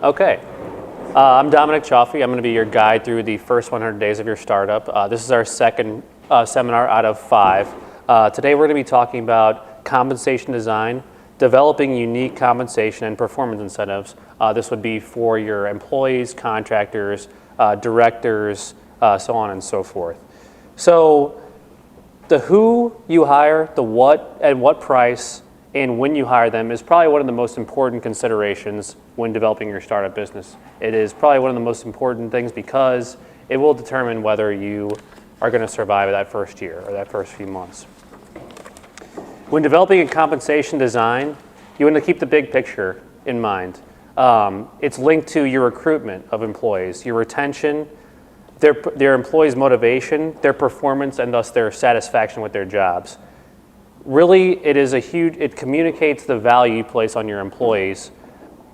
Okay. I'm Dominic Chaffee. I'm going to be your guide through the first 100 days of your startup. This is our second seminar out of 5. Today we're going to be talking about compensation design, developing unique compensation and performance incentives. This would be for your employees, contractors, directors, so on and so forth. So the who you hire, the what and what price, and when you hire them is probably one of the most important considerations when developing your startup business. It is probably one of the most important things because it will determine whether you are going to survive that first year or that first few months. When developing a compensation design, you want to keep the big picture in mind. It's linked to your recruitment of employees, your retention, their employees' motivation, their performance, and thus their satisfaction with their jobs. Really, it communicates the value you place on your employees,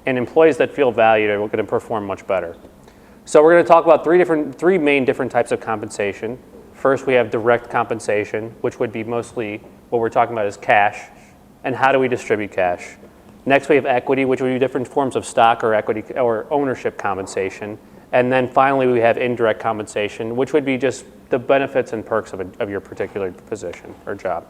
and employees that feel valued are going to perform much better. So we're going to talk about three main different types of compensation. First, we have direct compensation, which would be mostly what we're talking about is cash, and how do we distribute cash. Next, we have equity, which would be different forms of stock or equity or ownership compensation. And then finally, we have indirect compensation, which would be just the benefits and perks of your particular position or job.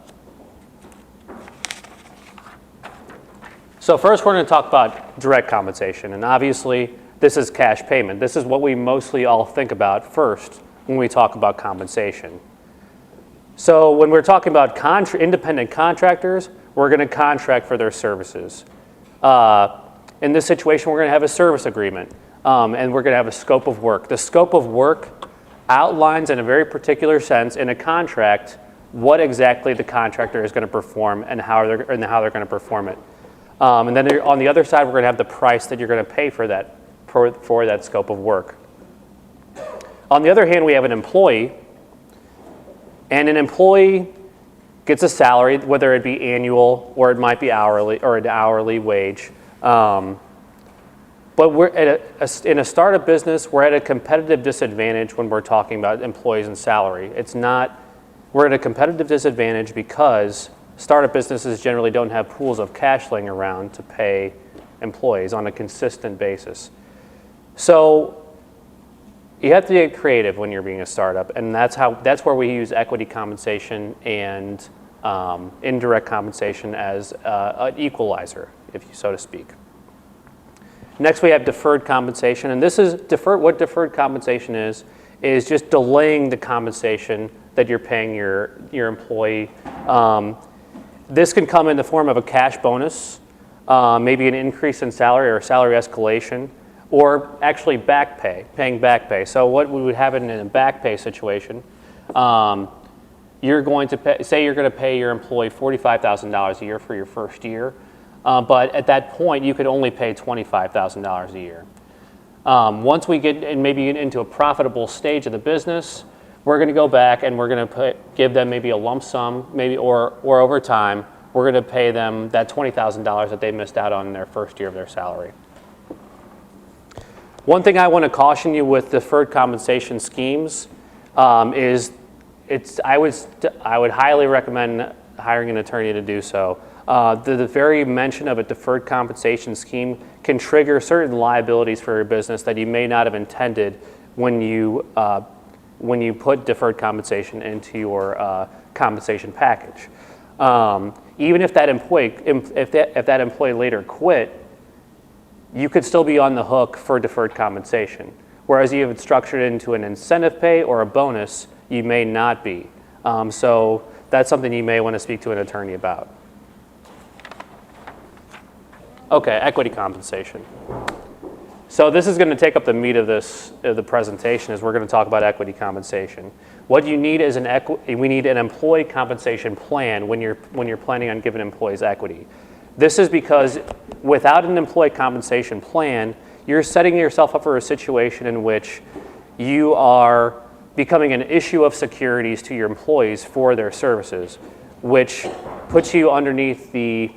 So first, we're going to talk about direct compensation. And obviously, this is cash payment. This is what we mostly all think about first when we talk about compensation. So when we're talking about independent contractors, we're going to contract for their services. In this situation, we're going to have a service agreement, and we're going to have a scope of work. The scope of work outlines in a very particular sense in a contract what exactly the contractor is going to perform and how they're going to perform it. And then on the other side, we're going to have the price that you're going to pay for that scope of work. On the other hand, we have an employee, and an employee gets a salary, whether it be annual or it might be hourly or an hourly wage. But in a startup business, we're at a competitive disadvantage when we're talking about employees and salary. We're at a competitive disadvantage because startup businesses generally don't have pools of cash laying around to pay employees on a consistent basis. So you have to get creative when you're being a startup, and that's where we use equity compensation and indirect compensation as an equalizer, so to speak. Next, we have deferred compensation, and this is what deferred compensation is just delaying the compensation that you're paying your employee. This can come in the form of a cash bonus, maybe an increase in salary or salary escalation, or actually paying back pay. So what we would have in a back pay situation, you're going to pay your employee $45,000 a year for your first year, but at that point you could only pay $25,000 a year. Once we get into a profitable stage of the business, we're going to go back and we're going to give them maybe a lump sum, or over time, we're going to pay them that $20,000 that they missed out on in their first year of their salary. One thing I want to caution you with deferred compensation schemes is I would highly recommend hiring an attorney to do so. The very mention of a deferred compensation scheme can trigger certain liabilities for your business that you may not have intended when you put deferred compensation into your compensation package. Even if that employee later quit, you could still be on the hook for deferred compensation. Whereas you have it structured into an incentive pay or a bonus, you may not be. So that's something you may want to speak to an attorney about. Okay, equity compensation. So this is going to take up the meat of the presentation, is we're going to talk about equity compensation. What you need is we need an employee compensation plan when you're planning on giving employees equity. This is because without an employee compensation plan, you're setting yourself up for a situation in which you are becoming an issue of securities to your employees for their services, which puts you underneath the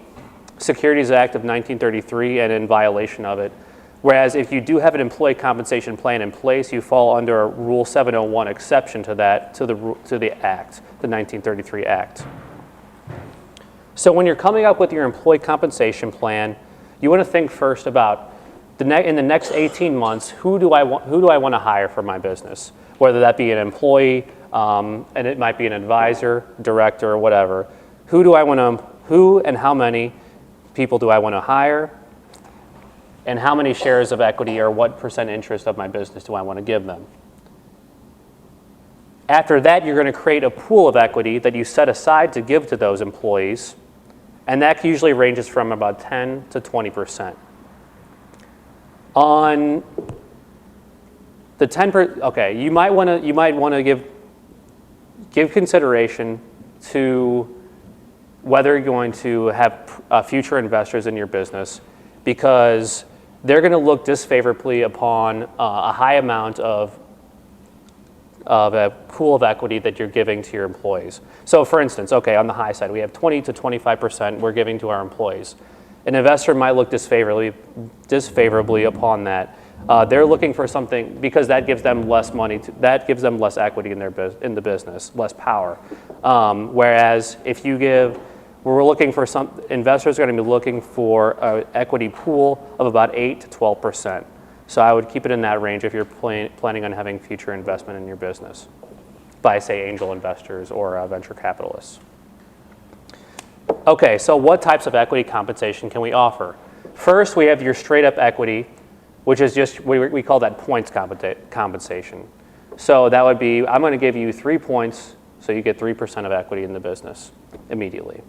Securities Act of 1933 and in violation of it. Whereas if you do have an employee compensation plan in place, you fall under a Rule 701 exception to that, to the Act, the 1933 Act. So when you're coming up with your employee compensation plan, you want to think first about in the next 18 months, who do I want to hire for my business? Whether that be an employee, and it might be an advisor, director, or whatever. Who and how many people do I want to hire? And how many shares of equity or what percent interest of my business do I want to give them? After that, you're going to create a pool of equity that you set aside to give to those employees, and that usually ranges from about 10 to 20%. On the 10%, okay, you might want to give consideration to whether you're going to have future investors in your business, because they're going to look disfavorably upon a high amount of a pool of equity that you're giving to your employees. So for instance, okay, on the high side, we have 20 to 25% we're giving to our employees. An investor might look disfavorably upon that. They're looking for something because that gives them less money, that gives them less equity in the business, less power. Whereas if you give, we're looking for investors are going to be looking for an equity pool of about 8 to 12%. So I would keep it in that range if you're planning on having future investment in your business by, say, angel investors or venture capitalists. Okay, so what types of equity compensation can we offer? First, we have your straight up equity, which is just, we call that points compensation. So that would be, I'm going to give you 3 points, so you get 3% of equity in the business immediately.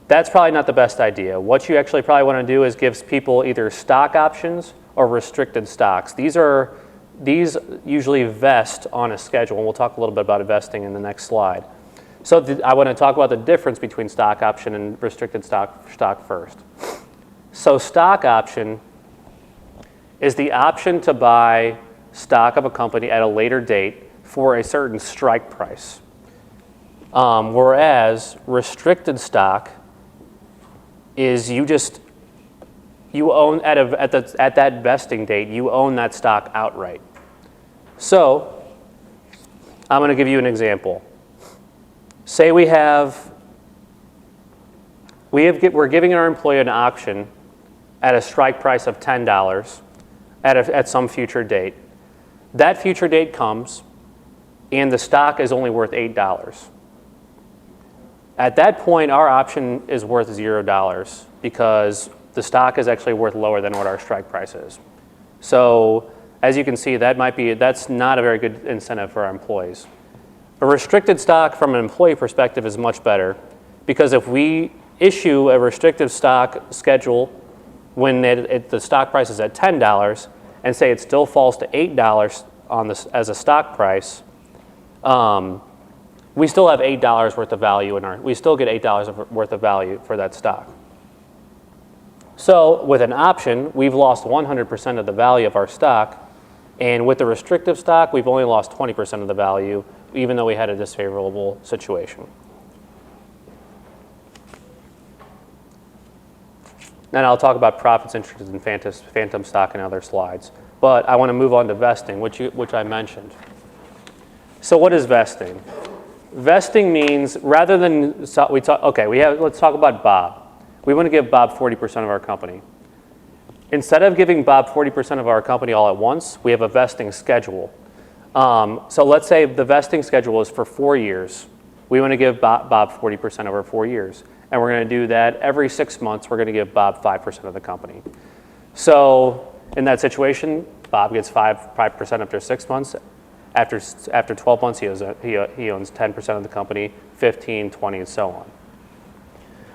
That's probably not the best idea. What you actually probably want to do is give people either stock options or restricted stocks. These usually vest on a schedule, and we'll talk a little bit about vesting in the next slide. So I want to talk about the difference between stock option and restricted stock first. So stock option is the option to buy stock of a company at a later date for a certain strike price. Whereas restricted stock is you own at that vesting date, you own that stock outright. So I'm going to give you an example. Say we're giving our employee an option at a strike price of $10 at some future date. That future date comes, and the stock is only worth $8. At that point, our option is worth $0 because the stock is actually worth lower than what our strike price is. So as you can see, that's not a very good incentive for our employees. A restricted stock from an employee perspective is much better because if we issue a restricted stock schedule when the stock price is at $10 and say it still falls to $8 as a stock price, we still have $8 worth of value we still get $8 worth of value for that stock. So with an option, we've lost 100% of the value of our stock, and with the restrictive stock, we've only lost 20% of the value, even though we had a disfavorable situation. Then I'll talk about profits, interests, and phantom stock in other slides. But I want to move on to vesting, which I mentioned. So what is vesting? Vesting means rather than let's talk about Bob. We want to give Bob 40% of our company. Instead of giving Bob 40% of our company all at once, we have a vesting schedule. So let's say the vesting schedule is for 4 years. We want to give Bob 40% over 4 years. And we're going to do that every 6 months. We're going to give Bob 5% of the company. So in that situation, Bob gets 5% after 6 months. After 12 months, he owns 10% of the company, 15, 20, and so on.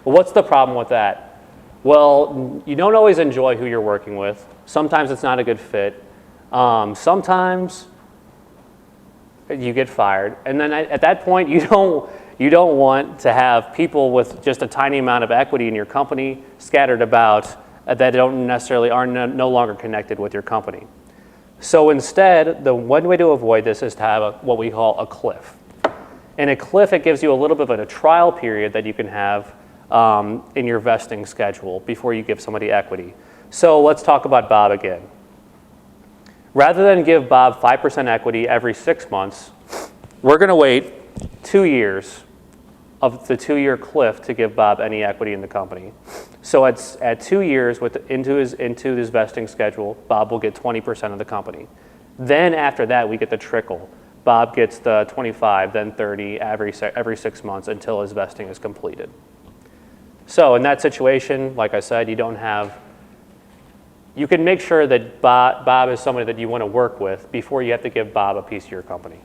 Well, what's the problem with that? Well, you don't always enjoy who you're working with. Sometimes it's not a good fit. Sometimes you get fired. And then at that point, you don't want to have people with just a tiny amount of equity in your company scattered about that don't necessarily are no longer connected with your company. So instead, the one way to avoid this is to have what we call a cliff. In a cliff, it gives you a little bit of a trial period that you can have in your vesting schedule before you give somebody equity. So let's talk about Bob again. Rather than give Bob 5% equity every 6 months, we're going to wait 2 years of the 2-year cliff to give Bob any equity in the company. So at 2 years into his vesting schedule, Bob will get 20% of the company. Then after that, we get the trickle. Bob gets the 25, then 30 every 6 months until his vesting is completed. So in that situation, like I said, you can make sure that Bob is somebody that you want to work with before you have to give Bob a piece of your company.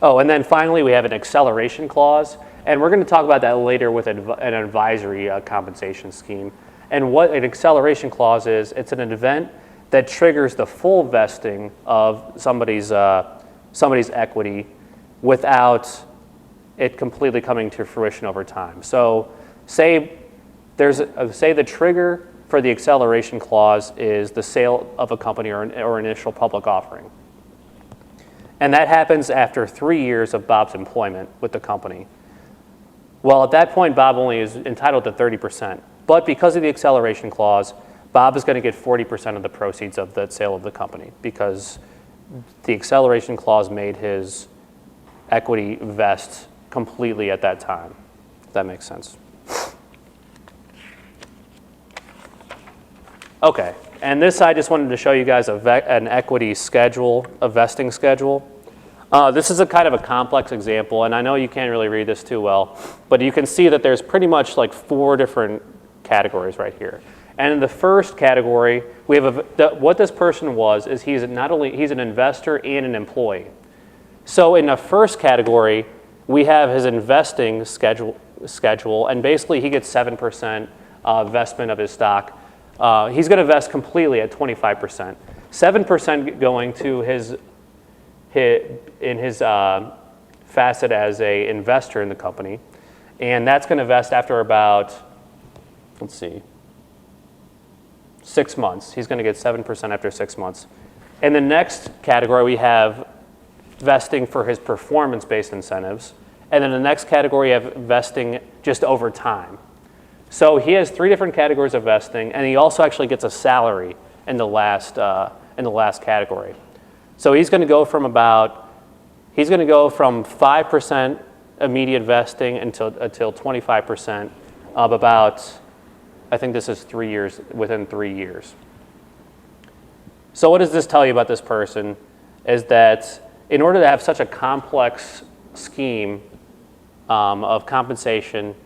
Oh, and then finally, we have an acceleration clause. And we're going to talk about that later with an advisory compensation scheme. And what an acceleration clause is, it's an event that triggers the full vesting of somebody's equity without it completely coming to fruition over time. So say the trigger for the acceleration clause is the sale of a company or initial public offering. And that happens after 3 years of Bob's employment with the company. Well, at that point, Bob only is entitled to 30%. But because of the acceleration clause, Bob is going to get 40% of the proceeds of the sale of the company because the acceleration clause made his equity vest completely at that time. If that makes sense. Okay, and this I just wanted to show you guys an equity schedule, a vesting schedule. This is a kind of a complex example, and I know you can't really read this too well, but you can see that there's pretty much like 4 different categories right here. And in the first category, we have what this person is he's an investor and an employee. So in the first category, we have his investing schedule, and basically he gets 7% vestment of his stock. He's going to vest completely at 25%. 7% going to his facet as a investor in the company, and that's going to vest after about, 6 months. He's going to get 7% after 6 months. In the next category, we have vesting for his performance-based incentives, and then the next category, you have vesting just over time. So he has 3 different categories of vesting, and he also actually gets a salary in the last category. So he's going to go from 5% immediate vesting until 25% of about, I think this is 3 years, within 3 years. So what does this tell you about this person is that in order to have such a complex scheme of compensation,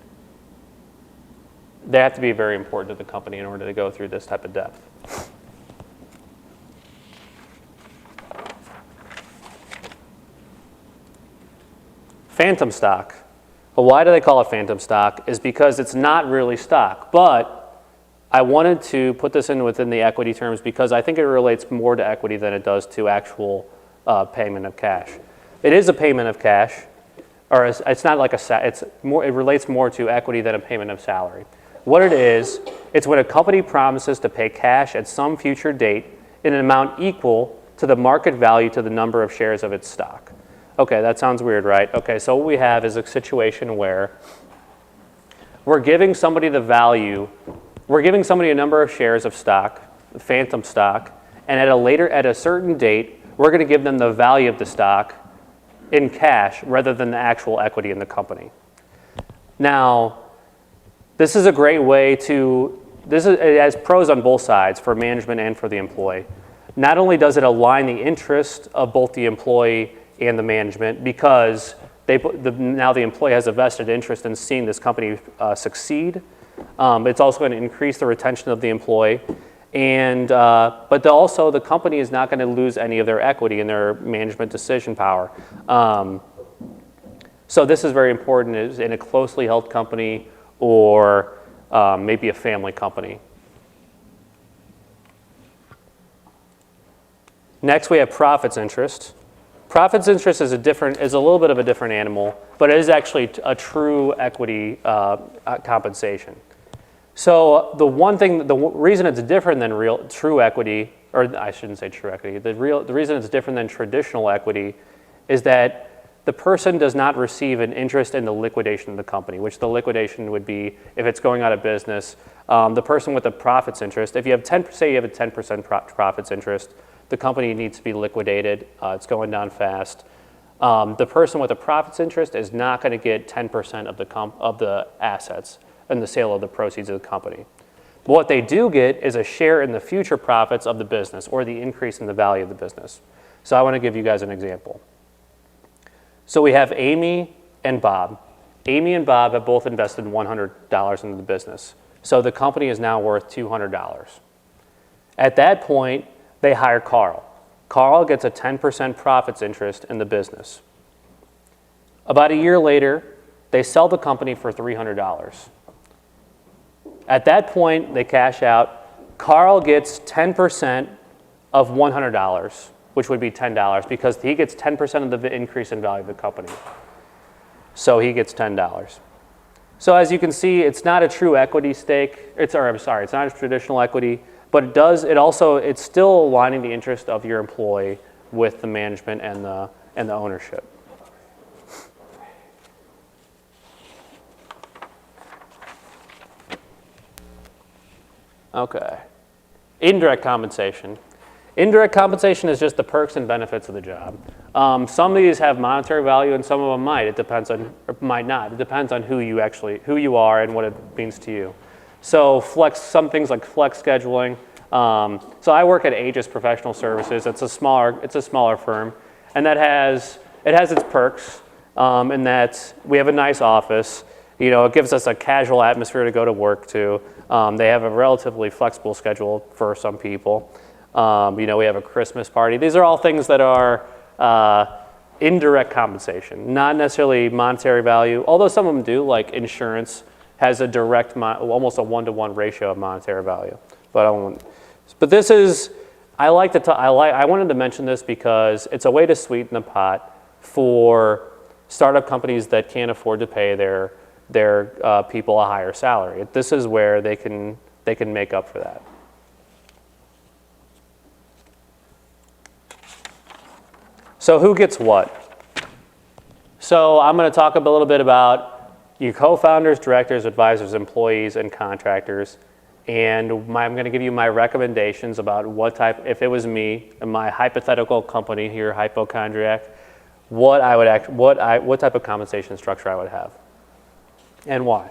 they have to be very important to the company in order to go through this type of depth. Phantom stock. Well, why do they call it phantom stock? Is because it's not really stock. But I wanted to put this within the equity terms because I think it relates more to equity than it does to actual payment of cash. It is a payment of cash, or it's not like it relates more to equity than a payment of salary. What it is, it's when a company promises to pay cash at some future date in an amount equal to the market value to the number of shares of its stock. Okay, that sounds weird, right? Okay, so what we have is a situation where we're giving somebody a number of shares of stock, phantom stock, and at a certain date, we're going to give them the value of the stock in cash rather than the actual equity in the company. Now, this is a great way it has pros on both sides for management and for the employee. Not only does it align the interest of both the employee and the management because now the employee has a vested interest in seeing this company succeed. It's also going to increase the retention of the employee, but also the company is not going to lose any of their equity in their management decision power. So this is very important in a closely held company or maybe a family company. Next, we have profits interest. Profits interest is a little bit of a different animal, but it is actually a true equity compensation. So the reason it's different than true equity, or I shouldn't say true equity, the reason it's different than traditional equity is that the person does not receive an interest in the liquidation of the company, which the liquidation would be if it's going out of business. The person with the profits interest, if you have say you have a 10% profits interest, the company needs to be liquidated. It's going down fast. The person with a profits interest is not going to get 10% of the assets and the sale of the proceeds of the company. But what they do get is a share in the future profits of the business or the increase in the value of the business. So I want to give you guys an example. So we have Amy and Bob. Amy and Bob have both invested $100 into the business. So the company is now worth $200. At that point, they hire Carl. Carl gets a 10% profits interest in the business. About a year later, they sell the company for $300. At that point, they cash out. Carl gets 10% of $100, which would be $10, because he gets 10% of the increase in value of the company. So he gets $10. So as you can see, it's not a true equity stake. It's not a traditional equity, but it's still aligning the interest of your employee with the management and the ownership. Okay. Indirect compensation. Indirect compensation is just the perks and benefits of the job. Some of these have monetary value and some of them might. It depends on, or might not. It depends on who you are and what it means to you. So some things like flex scheduling. So I work at Aegis Professional Services. It's a smaller firm, and it has its perks in that we have a nice office. You know, it gives us a casual atmosphere to go to work to. They have a relatively flexible schedule for some people. You know, we have a Christmas party. These are all things that are indirect compensation, not necessarily monetary value, although some of them do, like insurance has a direct, almost a 1-to-1 ratio of monetary value. But this is, I wanted to mention this because it's a way to sweeten the pot for startup companies that can't afford to pay their people a higher salary. This is where they can make up for that. So who gets what? So I'm going to talk a little bit about your co-founders, directors, advisors, employees, and contractors. And I'm going to give you my recommendations about what type, if it was me and my hypothetical company here, Hypochondriac, what type of compensation structure I would have and why.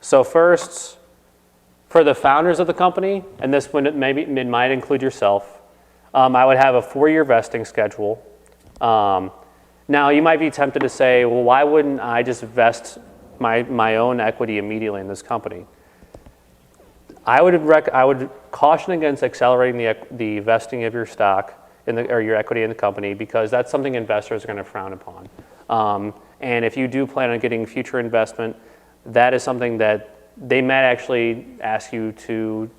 So first, for the founders of the company, and this one it might include yourself, I would have a 4-year vesting schedule. Now you might be tempted to say, well, why wouldn't I just vest my own equity immediately in this company? I would caution against accelerating the vesting of your stock or your equity in the company, because that's something investors are going to frown upon. And if you do plan on getting future investment, that is something that they might actually ask you to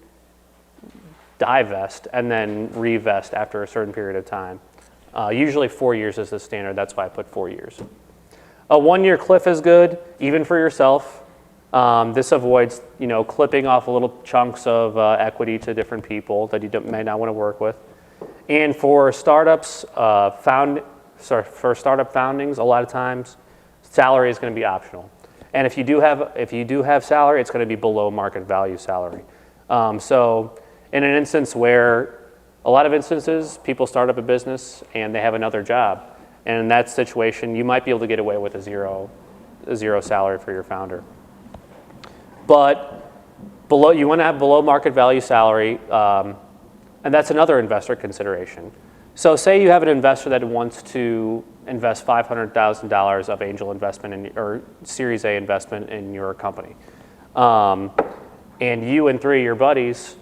divest and then revest after a certain period of time. Usually 4 years is the standard. That's why I put 4 years. A 1-year cliff is good, even for yourself. This avoids, clipping off little chunks of equity to different people that you may not want to work with. And for startups, for startup foundings, a lot of times, salary is going to be optional. And if you do have salary, it's going to be below market value salary. So in an instance where a lot of instances, people start up a business and they have another job. And in that situation, you might be able to get away with a zero salary for your founder. But you want to have below market value salary, and that's another investor consideration. So say you have an investor that wants to invest $500,000 of angel investment or Series A investment in your company. And you and 3 of your buddies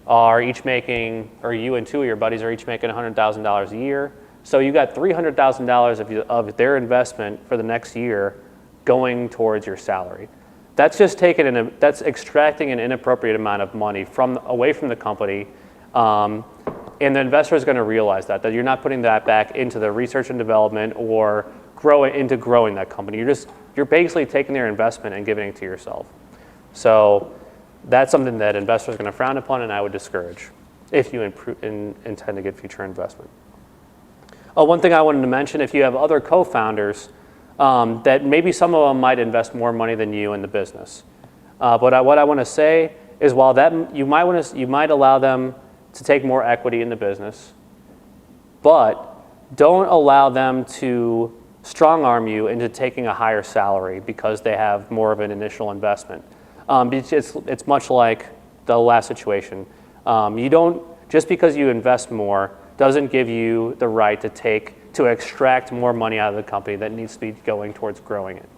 are each making, or you and 2 of your buddies are each making $100,000 a year. So you got $300,000 of their investment for the next year going towards your salary. That's just that's extracting an inappropriate amount of money away from the company. And the investor is going to realize that you're not putting that back into the research and development or growing that company. You're basically taking their investment and giving it to yourself. So that's something that investors are going to frown upon, and I would discourage if you intend to get future investment. One thing I wanted to mention, if you have other co-founders, that maybe some of them might invest more money than you in the business. But what I want to say is, while that you might allow them to take more equity in the business, but don't allow them to strong arm you into taking a higher salary because they have more of an initial investment. It's much like the last situation. You don't, just because you invest more doesn't give you the right to extract more money out of the company that needs to be going towards growing it.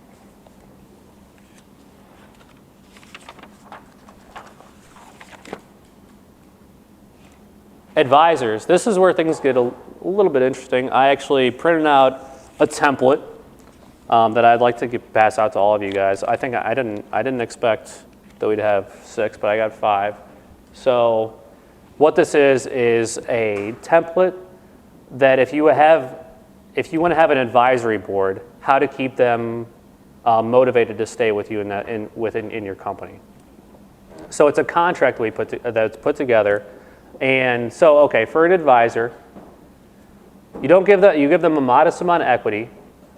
Advisors, this is where things get a little bit interesting. I actually printed out a template that I'd like to pass out to all of you guys. I think I didn't expect that we'd have 6, but I got 5. So what this is a template that if you want to have an advisory board, how to keep them motivated to stay with you in your company. So it's a contract that's put together. And so, okay, for an advisor, you give them a modest amount of equity,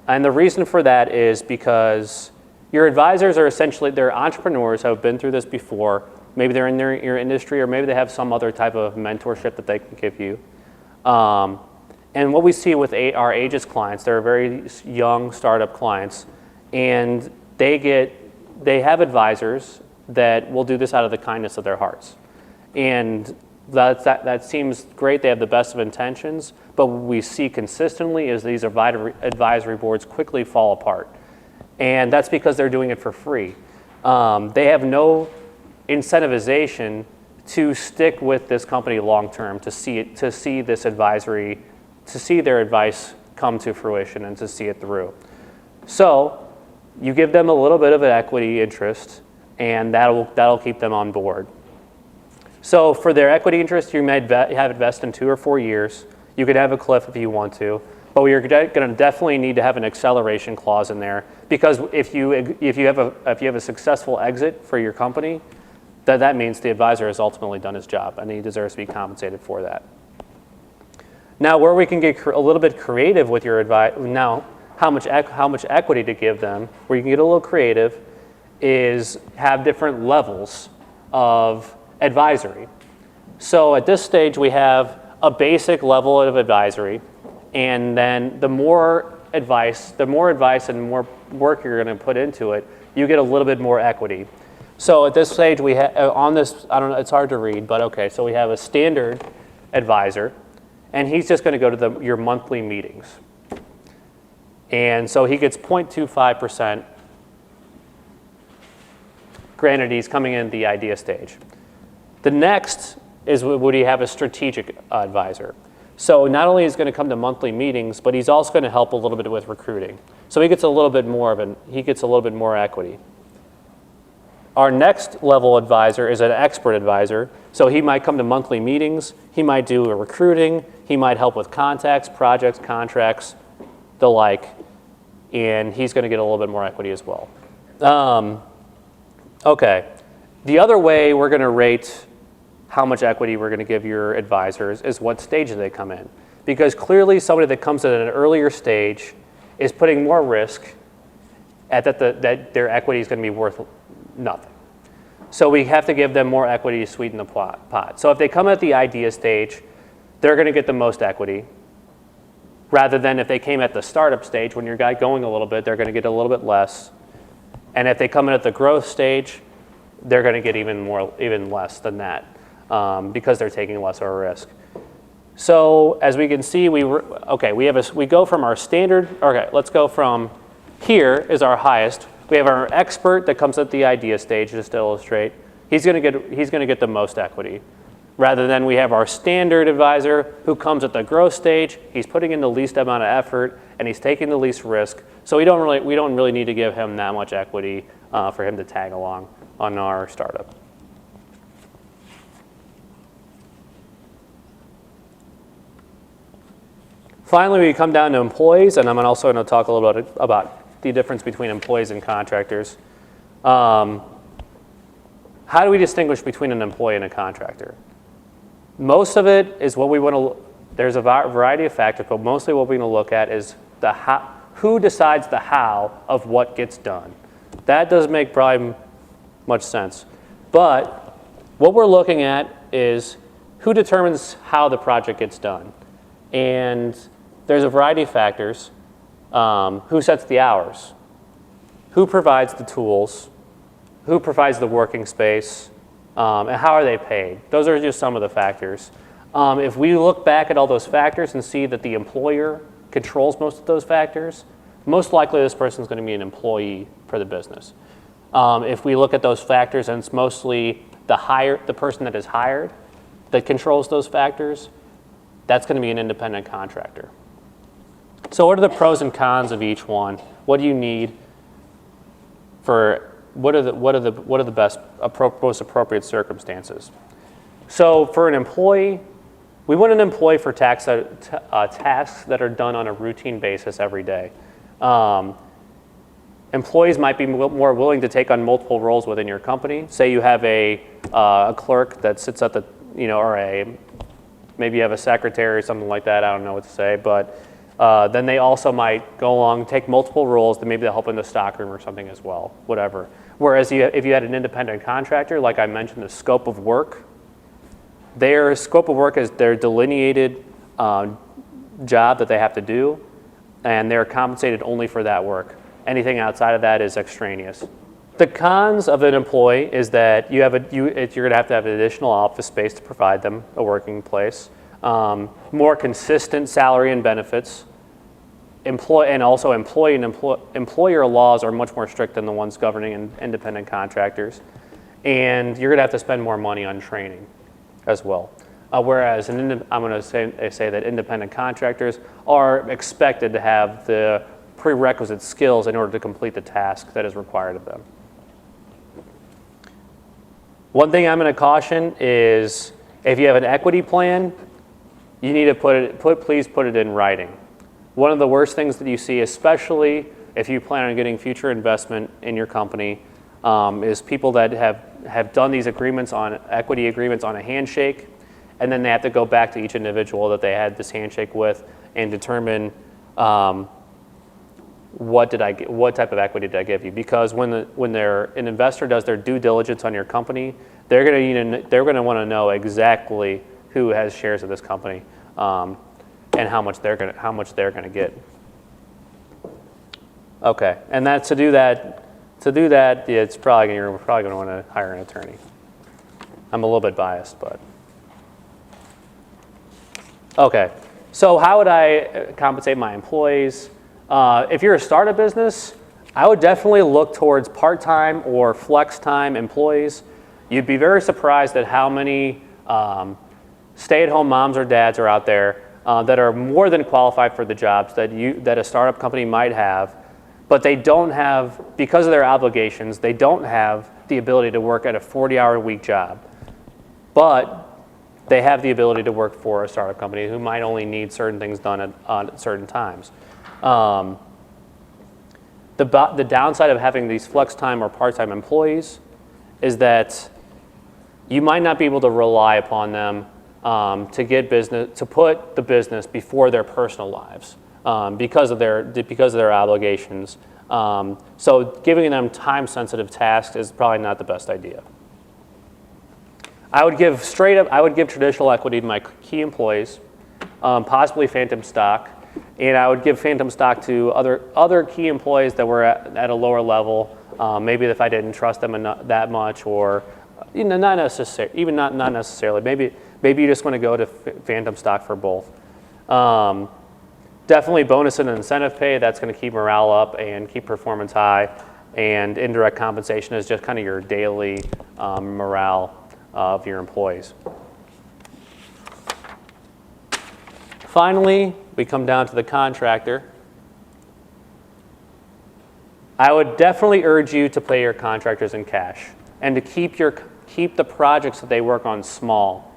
and the reason for that is because your advisors are essentially, they're entrepreneurs who have been through this before. Maybe they're in your industry, or maybe they have some other type of mentorship that they can give you. And what we see with our Aegis clients, they're very young startup clients, and they have advisors that will do this out of the kindness of their hearts. And that seems great. They have the best of intentions, but what we see consistently is these advisory boards quickly fall apart. And that's because they're doing it for free. They have no incentivization to stick with this company long term, to see their advice come to fruition and to see it through. So you give them a little bit of an equity interest, and that'll keep them on board. So for their equity interest, you may have it vest in 2 or 4 years. You could have a cliff if you want to, but you're going to definitely need to have an acceleration clause in there, because if you have a successful exit for your company, that means the advisor has ultimately done his job, and he deserves to be compensated for that. Now, where we can get a little bit creative with your now how much equity to give them, where you can get a little creative, is have different levels of advisory. So at this stage, we have a basic level of advisory, and then the more advice and more work you're going to put into it, you get a little bit more equity. So at this stage, we have on this, I don't know, it's hard to read, but okay. So we have a standard advisor, and he's just going to go to your monthly meetings, and so he gets 0.25%. Granted, he's coming in at the idea stage. The next is would he have a strategic advisor. So not only is he going to come to monthly meetings, but he's also going to help a little bit with recruiting. So he gets a little bit more equity. Our next level advisor is an expert advisor. So he might come to monthly meetings, he might do a recruiting, he might help with contacts, projects, contracts, the like, and he's going to get a little bit more equity as well. Okay, the other way we're going to rate how much equity we're going to give your advisors is what stage they come in. Because clearly somebody that comes in at an earlier stage is putting more risk at that their equity is going to be worth nothing. So we have to give them more equity to sweeten the pot. So if they come at the idea stage, they're going to get the most equity, rather than if they came at the startup stage when you're going a little bit, they're going to get a little bit less. And if they come in at the growth stage, they're going to get even less than that, because they're taking less of a risk. So as we can see, we go from our standard. Okay, let's go from here is our highest. We have our expert that comes at the idea stage, just to illustrate. He's going to get the most equity, rather than we have our standard advisor who comes at the growth stage. He's putting in the least amount of effort and he's taking the least risk. So we don't really need to give him that much equity for him to tag along on our startup. Finally, we come down to employees, and I'm also going to talk a little bit about the difference between employees and contractors. How do we distinguish between an employee and a contractor? Most of it is what we want to, there's a variety of factors, but mostly what we're going to look at is the how, who decides the how of what gets done. That doesn't make probably much sense. But what we're looking at is who determines how the project gets done? And there's a variety of factors. Who sets the hours? Who provides the tools? Who provides the working space? And how are they paid? Those are just some of the factors. If we look back at all those factors and see that the employer controls most of those factors, most likely this person is going to be an employee for the business. If we look at those factors and it's mostly the person that is hired that controls those factors, that's going to be an independent contractor. So what are the pros and cons of each one? What do you need for what are the best most appropriate circumstances? So for an employee, we want an employee for tasks that are done on a routine basis every day. Employees might be more willing to take on multiple roles within your company. Say you have a clerk that sits at the, or maybe you have a secretary or something like that. I don't know what to say, but then they also might go along, take multiple roles, then maybe they'll help in the stockroom or something as well, whatever. Whereas if you had an independent contractor, like I mentioned, the scope of work, their scope of work is their delineated job that they have to do, and they're compensated only for that work. Anything outside of that is extraneous. The cons of an employee is that you're going to have additional office space to provide them a working place, more consistent salary and benefits, and also employee and employer laws are much more strict than the ones governing independent contractors, and you're going to have to spend more money on training as well. Whereas I'm going to say that independent contractors are expected to have the prerequisite skills in order to complete the task that is required of them. One thing I'm going to caution is if you have an equity plan, you need to please put it in writing. One of the worst things that you see, especially if you plan on getting future investment in your company, is people that have done these equity agreements on a handshake, and then they have to go back to each individual that they had this handshake with and determine what type of equity did I give you? Because when an investor does their due diligence on your company, they're going to want to know exactly who has shares of this company and how much they're going to get. Okay, and to do that, you're probably going to want to hire an attorney. I'm a little bit biased, but okay. So how would I compensate my employees? If you're a startup business, I would definitely look towards part-time or flex-time employees. You'd be very surprised at how many stay-at-home moms or dads are out there that are more than qualified for the jobs that a startup company might have, but they don't have, because of their obligations, they don't have the ability to work at a 40-hour-a-week job. But they have the ability to work for a startup company who might only need certain things done at certain times. The downside of having these flex time or part-time employees is that you might not be able to rely upon them to put the business before their personal lives because of their obligations. So giving them time-sensitive tasks is probably not the best idea. I would give traditional equity to my key employees, possibly phantom stock. And I would give phantom stock to other key employees that were at a lower level. Maybe if I didn't trust them that much, or not necessarily. Maybe you just want to go to phantom stock for both. Definitely bonus and incentive pay. That's going to keep morale up and keep performance high. And indirect compensation is just kind of your daily morale of your employees. Finally, we come down to the contractor. I would definitely urge you to pay your contractors in cash and to keep the projects that they work on small.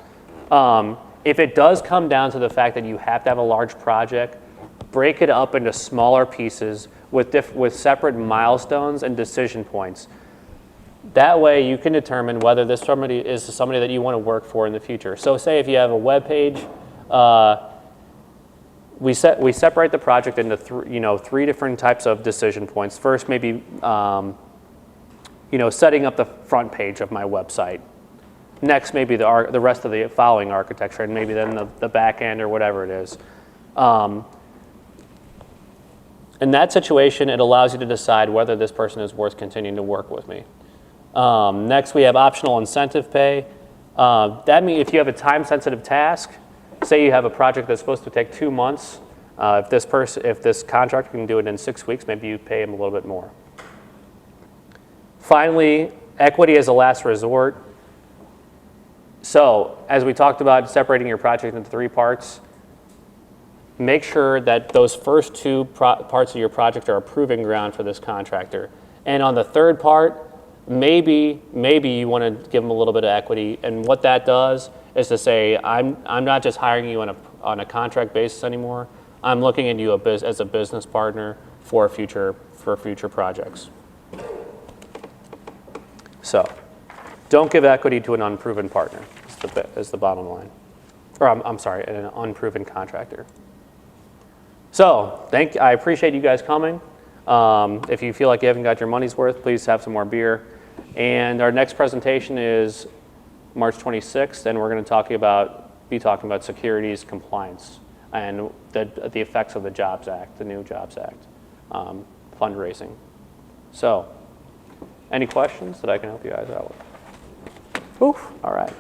If it does come down to the fact that you have to have a large project, break it up into smaller pieces with separate milestones and decision points. That way you can determine whether this somebody is somebody that you want to work for in the future. So say if you have a web page, we separate the project into three different types of decision points. First, maybe setting up the front page of my website. next maybe the rest of the following architecture, and maybe then the back end or whatever it is. In that situation, it allows you to decide whether this person is worth continuing to work with me. Next, we have optional incentive pay. That means if you have a time-sensitive task, say you have a project that's supposed to take 2 months, if this contractor can do it in 6 weeks, maybe you pay him a little bit more. Finally, equity as a last resort. So, as we talked about separating your project into 3 parts, make sure that those first 2 parts of your project are a proving ground for this contractor. And on the 3rd part, maybe you want to give them a little bit of equity. And what that does is to say, I'm not just hiring you on a contract basis anymore. I'm looking at you as a business partner for future projects. So, don't give equity to an unproven partner. Is the bottom line. Or I'm sorry, an unproven contractor. So, I appreciate you guys coming. If you feel like you haven't got your money's worth, please have some more beer. And our next presentation is March 26th, and we're going to be talking about securities compliance and the effects of the Jobs Act, the new Jobs Act, fundraising. So, any questions that I can help you guys out with? Oof, all right.